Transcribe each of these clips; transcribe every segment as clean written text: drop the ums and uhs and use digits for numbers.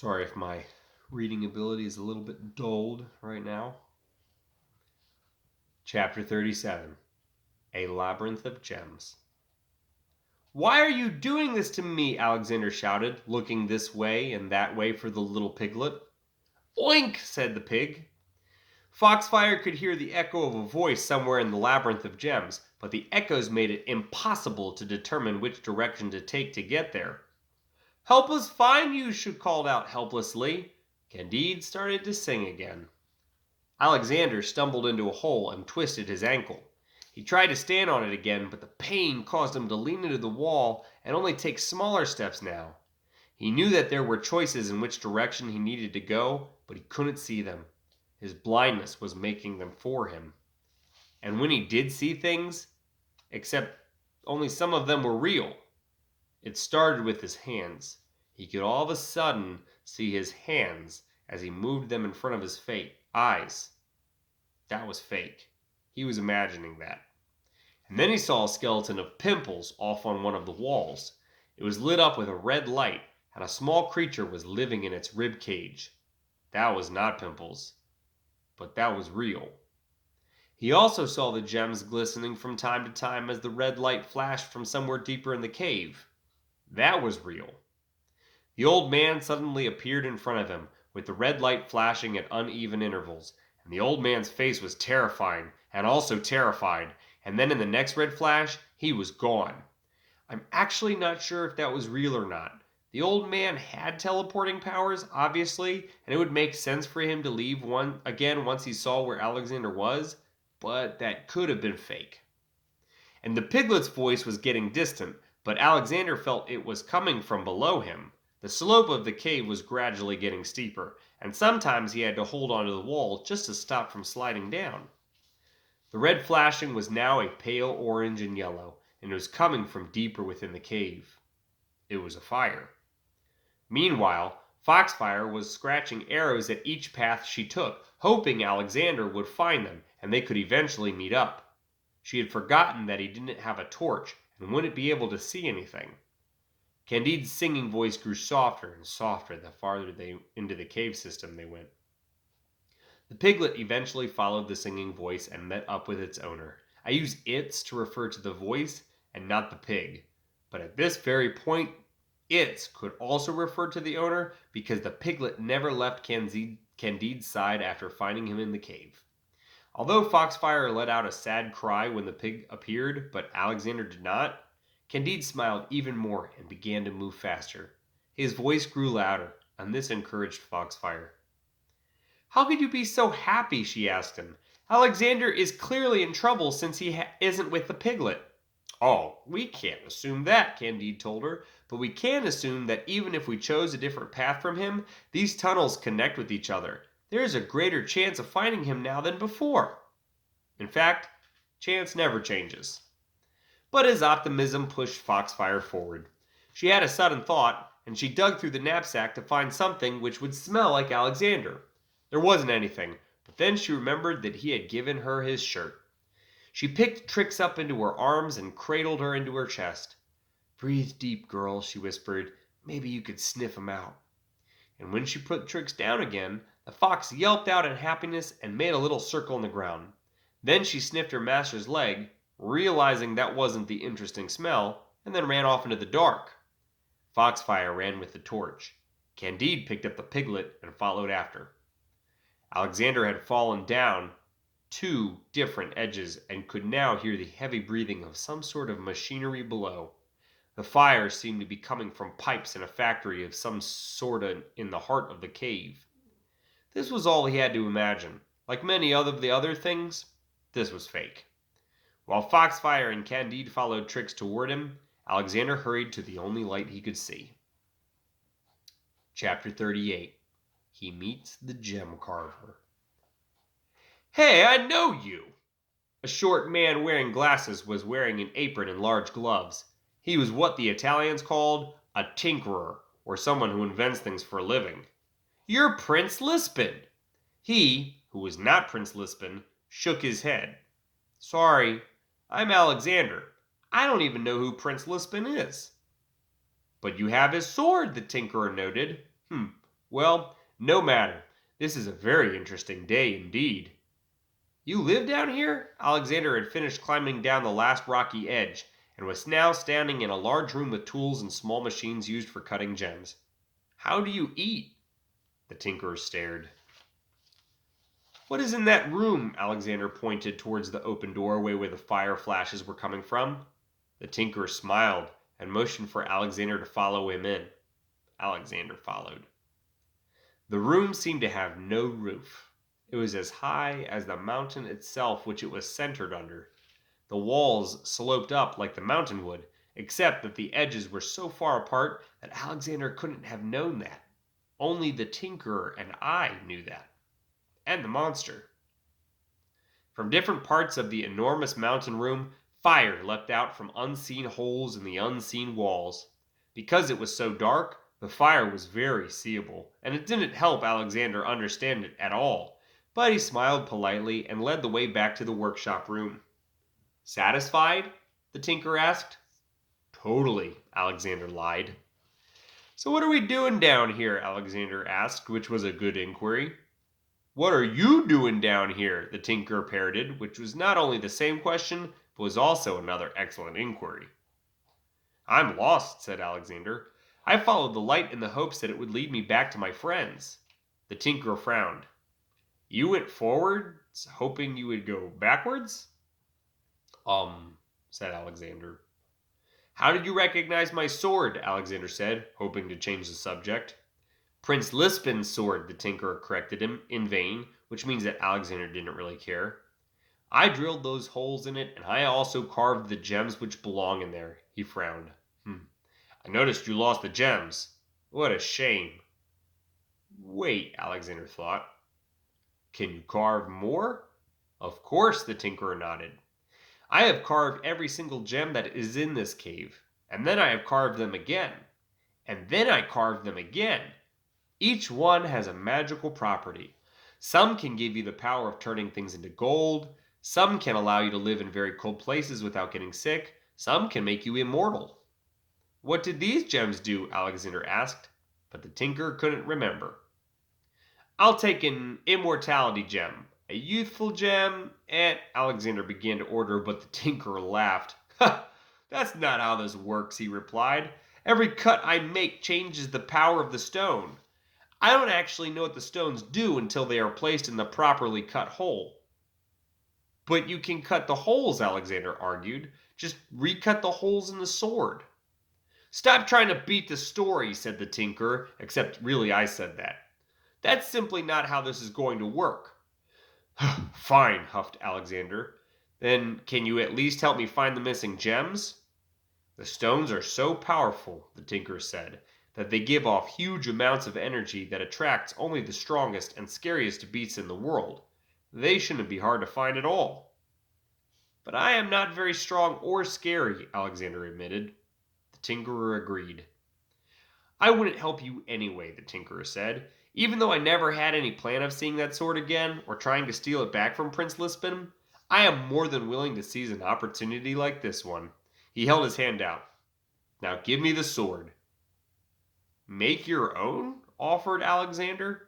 Sorry if my reading ability is a little bit dulled right now. Chapter 37, A Labyrinth of Gems. "Why are you doing this to me?" Alexander shouted, looking this way and that way for the little piglet. "Oink!" said the pig. Foxfire could hear the echo of a voice somewhere in the labyrinth of gems, but the echoes made it impossible to determine which direction to take to get there. "Help us find you," she called out helplessly. Candide started to sing again. Alexander stumbled into a hole and twisted his ankle. He tried to stand on it again, but the pain caused him to lean into the wall and only take smaller steps now. He knew that there were choices in which direction he needed to go, but he couldn't see them. His blindness was making them for him. And when he did see things, except only some of them were real. It started with his hands. He could all of a sudden see his hands as he moved them in front of his eyes. That was fake. He was imagining that. And then he saw a skeleton of pimples off on one of the walls. It was lit up with a red light, and a small creature was living in its rib cage. That was not pimples, but that was real. He also saw the gems glistening from time to time as the red light flashed from somewhere deeper in the cave. That was real. The old man suddenly appeared in front of him, with the red light flashing at uneven intervals, and the old man's face was terrifying, and also terrified, and then in the next red flash, he was gone. I'm actually not sure if that was real or not. The old man had teleporting powers, obviously, and it would make sense for him to leave again once he saw where Alexander was, but that could have been fake. And the piglet's voice was getting distant, but Alexander felt it was coming from below him. The slope of the cave was gradually getting steeper, and sometimes he had to hold onto the wall just to stop from sliding down. The red flashing was now a pale orange and yellow, and it was coming from deeper within the cave. It was a fire. Meanwhile, Foxfire was scratching arrows at each path she took, hoping Alexander would find them and they could eventually meet up. She had forgotten that he didn't have a torch and wouldn't be able to see anything. Candide's singing voice grew softer and softer the farther into the cave system they went. The piglet eventually followed the singing voice and met up with its owner. I use its to refer to the voice and not the pig. But at this very point, its could also refer to the owner because the piglet never left Candide's side after finding him in the cave. Although Foxfire let out a sad cry when the pig appeared, but Alexander did not, Candide smiled even more and began to move faster. His voice grew louder, and this encouraged Foxfire. "How could you be so happy?" she asked him. "Alexander is clearly in trouble since he isn't with the piglet." "Oh, we can't assume that," Candide told her, "but we can assume that even if we chose a different path from him, these tunnels connect with each other. There is a greater chance of finding him now than before." In fact, chance never changes. But his optimism pushed Foxfire forward. She had a sudden thought, and she dug through the knapsack to find something which would smell like Alexander. There wasn't anything, but then she remembered that he had given her his shirt. She picked Trix up into her arms and cradled her into her chest. "Breathe deep, girl," she whispered. "Maybe you could sniff him out." And when she put Trix down again, the fox yelped out in happiness and made a little circle on the ground. Then she sniffed her master's leg, realizing that wasn't the interesting smell, and then ran off into the dark. Foxfire ran with the torch. Candide picked up the piglet and followed after. Alexander had fallen down 2 different edges and could now hear the heavy breathing of some sort of machinery below. The fire seemed to be coming from pipes in a factory of some sort in the heart of the cave. This was all he had to imagine. Like many of the other things, this was fake. While Foxfire and Candide followed Trix toward him, Alexander hurried to the only light he could see. Chapter 38. He Meets the Gem Carver. "Hey, I know you!" A short man wearing glasses was wearing an apron and large gloves. He was what the Italians called a tinkerer, or someone who invents things for a living. "You're Prince Lispin." He, who was not Prince Lispin, shook his head. "Sorry, I'm Alexander. I don't even know who Prince Lispin is." "But you have his sword," the tinkerer noted. Well, no matter. This is a very interesting day indeed. You live down here? Alexander had finished climbing down the last rocky edge and was now standing in a large room with tools and small machines used for cutting gems. How do you eat? The tinkerer stared. What is in that room? Alexander pointed towards the open doorway where the fire flashes were coming from. The tinkerer smiled and motioned for Alexander to follow him in. Alexander followed. The room seemed to have no roof. It was as high as the mountain itself which it was centered under. The walls sloped up like the mountain would, except that the edges were so far apart that Alexander couldn't have known that. Only the tinkerer and I knew that. And the monster. From different parts of the enormous mountain room, fire leapt out from unseen holes in the unseen walls. Because it was so dark, the fire was very seeable, and it didn't help Alexander understand it at all, but he smiled politely and led the way back to the workshop room. Satisfied? The tinker asked. Totally, Alexander lied. So what are we doing down here? Alexander asked, which was a good inquiry. What are you doing down here? The tinker parroted, which was not only the same question, but was also another excellent inquiry. I'm lost, said Alexander. I followed the light in the hopes that it would lead me back to my friends. The tinker frowned. You went forwards, hoping you would go backwards? Said Alexander. How did you recognize my sword? Alexander said, hoping to change the subject. Prince Lispin's sword, the tinkerer corrected him, in vain, which means that Alexander didn't really care. I drilled those holes in it, and I also carved the gems which belong in there. He frowned. I noticed you lost the gems. What a shame. Wait, Alexander thought. Can you carve more? Of course, the tinkerer nodded. I have carved every single gem that is in this cave, and then I have carved them again, and then I carved them again. Each one has a magical property. Some can give you the power of turning things into gold. Some can allow you to live in very cold places without getting sick. Some can make you immortal. What did these gems do? Alexander asked, but the tinker couldn't remember. I'll take an immortality gem, a youthful gem, and Alexander began to order, but the tinker laughed. Ha! That's not how this works, he replied. Every cut I make changes the power of the stone. I don't actually know what the stones do until they are placed in the properly cut hole. But you can cut the holes, Alexander argued. Just recut the holes in the sword. Stop trying to beat the story, said the tinker, except really I said that. That's simply not how this is going to work. Fine, huffed Alexander. Then can you at least help me find the missing gems? The stones are so powerful, the tinker said, that they give off huge amounts of energy that attracts only the strongest and scariest beasts in the world. They shouldn't be hard to find at all. But I am not very strong or scary, Alexander admitted. The tinkerer agreed. I wouldn't help you anyway, the tinkerer said. Even though I never had any plan of seeing that sword again, or trying to steal it back from Prince Lispin, I am more than willing to seize an opportunity like this one. He held his hand out. Now give me the sword. Make your own? Offered Alexander.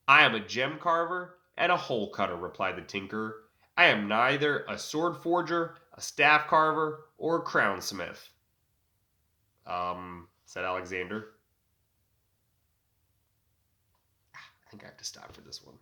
I am a gem carver and a hole cutter, replied the tinker. I am neither a sword forger, a staff carver, or a crown smith. Said Alexander. I think I have to stop for this one.